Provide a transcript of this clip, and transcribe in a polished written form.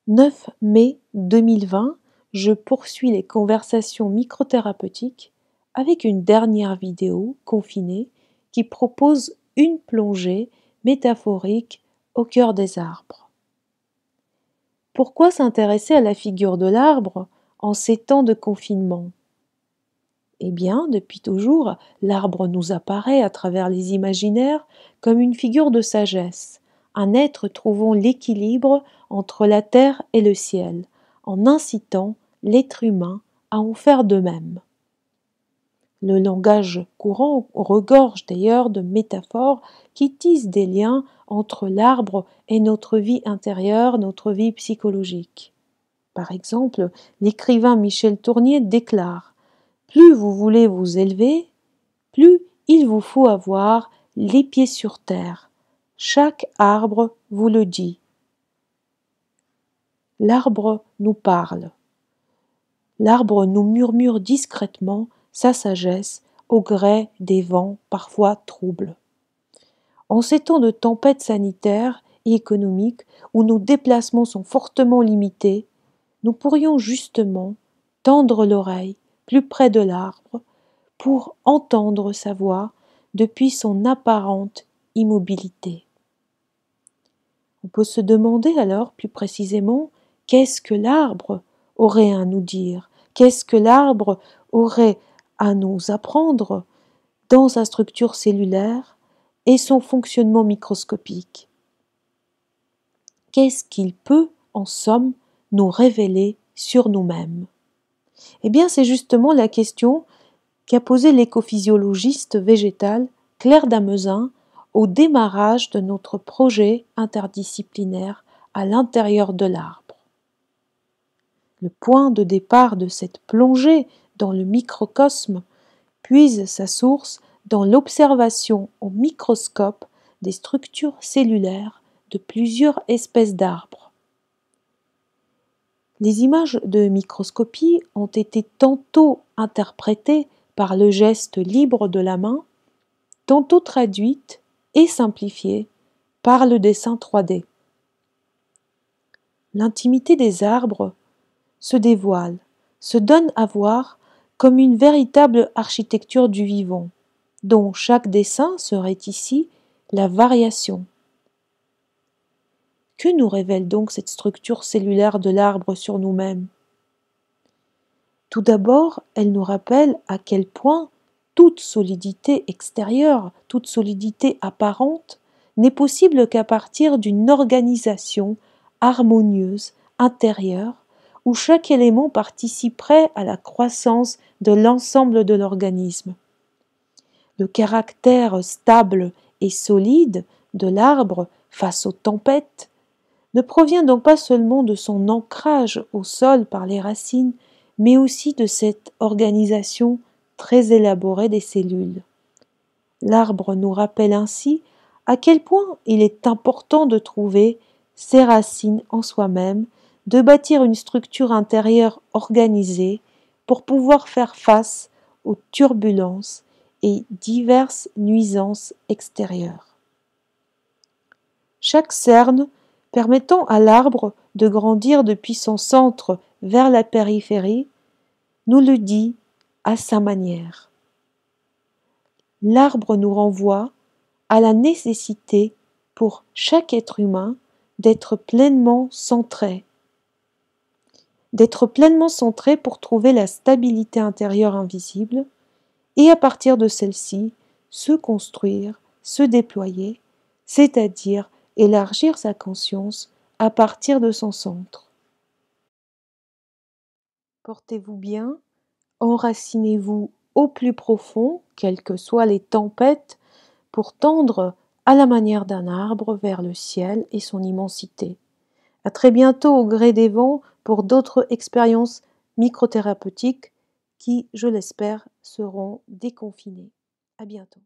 9 mai 2020, je poursuis les conversations microthérapeutiques avec une dernière vidéo confinée qui propose une plongée métaphorique au cœur des arbres. Pourquoi s'intéresser à la figure de l'arbre en ces temps de confinement? Eh bien, depuis toujours, l'arbre nous apparaît à travers les imaginaires comme une figure de sagesse, un être trouvant l'équilibre entre la terre et le ciel, en incitant l'être humain à en faire de même. Le langage courant regorge d'ailleurs de métaphores qui tissent des liens entre l'arbre et notre vie intérieure, notre vie psychologique. Par exemple, l'écrivain Michel Tournier déclare: plus vous voulez vous élever, plus il vous faut avoir les pieds sur terre. Chaque arbre vous le dit. L'arbre nous parle. L'arbre nous murmure discrètement sa sagesse au gré des vents parfois troubles. En ces temps de tempête sanitaire et économique où nos déplacements sont fortement limités, nous pourrions justement tendre l'oreille plus près de l'arbre pour entendre sa voix depuis son apparente immobilité. On peut se demander alors plus précisément qu'est-ce que l'arbre aurait à nous dire, qu'est-ce que l'arbre aurait à nous apprendre dans sa structure cellulaire et son fonctionnement microscopique. Qu'est-ce qu'il peut, en somme, nous révéler sur nous-mêmes? Eh bien, c'est justement la question qu'a posée l'écophysiologiste végétal Claire Damezin au démarrage de notre projet interdisciplinaire à l'intérieur de l'arbre. Le point de départ de cette plongée dans le microcosme puise sa source dans l'observation au microscope des structures cellulaires de plusieurs espèces d'arbres. Les images de microscopie ont été tantôt interprétées par le geste libre de la main, tantôt traduites et simplifiées par le dessin 3D. L'intimité des arbres se dévoile, se donne à voir comme une véritable architecture du vivant, dont chaque dessin serait ici la variation. Que nous révèle donc cette structure cellulaire de l'arbre sur nous-mêmes? Tout d'abord, elle nous rappelle à quel point toute solidité extérieure, toute solidité apparente n'est possible qu'à partir d'une organisation harmonieuse intérieure où chaque élément participerait à la croissance de l'ensemble de l'organisme. Le caractère stable et solide de l'arbre face aux tempêtes ne provient donc pas seulement de son ancrage au sol par les racines, mais aussi de cette organisation très élaborée des cellules. L'arbre nous rappelle ainsi à quel point il est important de trouver ses racines en soi-même, de bâtir une structure intérieure organisée pour pouvoir faire face aux turbulences et diverses nuisances extérieures. Chaque cerne permettant à l'arbre de grandir depuis son centre vers la périphérie, nous le dit à sa manière. L'arbre nous renvoie à la nécessité pour chaque être humain d'être pleinement centré pour trouver la stabilité intérieure invisible et à partir de celle-ci se construire, se déployer, c'est-à-dire élargir sa conscience à partir de son centre. Portez-vous bien, enracinez-vous au plus profond, quelles que soient les tempêtes, pour tendre à la manière d'un arbre vers le ciel et son immensité. À très bientôt au gré des vents pour d'autres expériences microthérapeutiques qui, je l'espère, seront déconfinées. À bientôt.